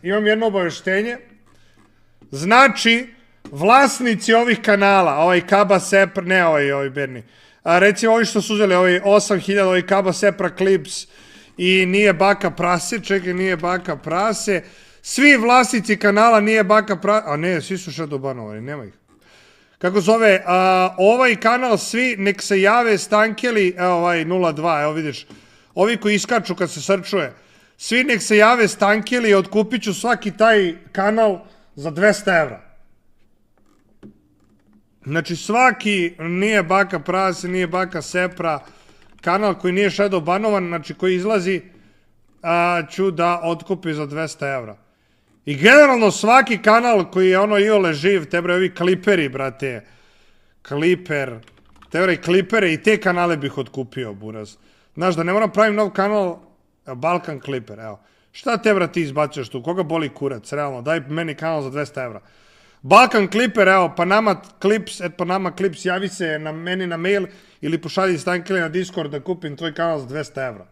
Imam jedno obaveštenje. Znači, vlasnici ovih kanala, ovaj Kaba Sepra, ne ovaj Berni, recimo ovi što su uzeli, ovaj 8000, ovaj Kaba Sepra Clips i Nije baka prase, čekaj, Nije baka prase, svi vlasnici kanala Nije baka prase, a ne, svi su shadowbanovani, nema ih. Kako zove, ovaj kanal svi nek se jave Stankeli, evo ovaj 02, evo vidiš, ovi koji iskaču kad se srčuje, svi nek se jave Stankeli i otkupit ću svaki taj kanal za 200 evra. Znači svaki Nije baka prase, Nije baka Sepra, kanal koji nije shadow banovan, znači koji izlazi, ću da otkupi za 200 evra. I generalno svaki kanal koji je ono iole živ, te bre ovi kliperi, brate, kliper, te bre klipere i te kanale bih otkupio, buraz. Znaš da ne moram pravim nov kanal, Balkan Kliper, evo. Šta te bra ti izbacuješ tu, koga boli kurac, realno, daj meni kanal za 200 evra. Balkan Kliper, evo, Panama Clips, javi se meni na mail ili pošalji Stankeli na Discord da kupim tvoj kanal za 200 evra.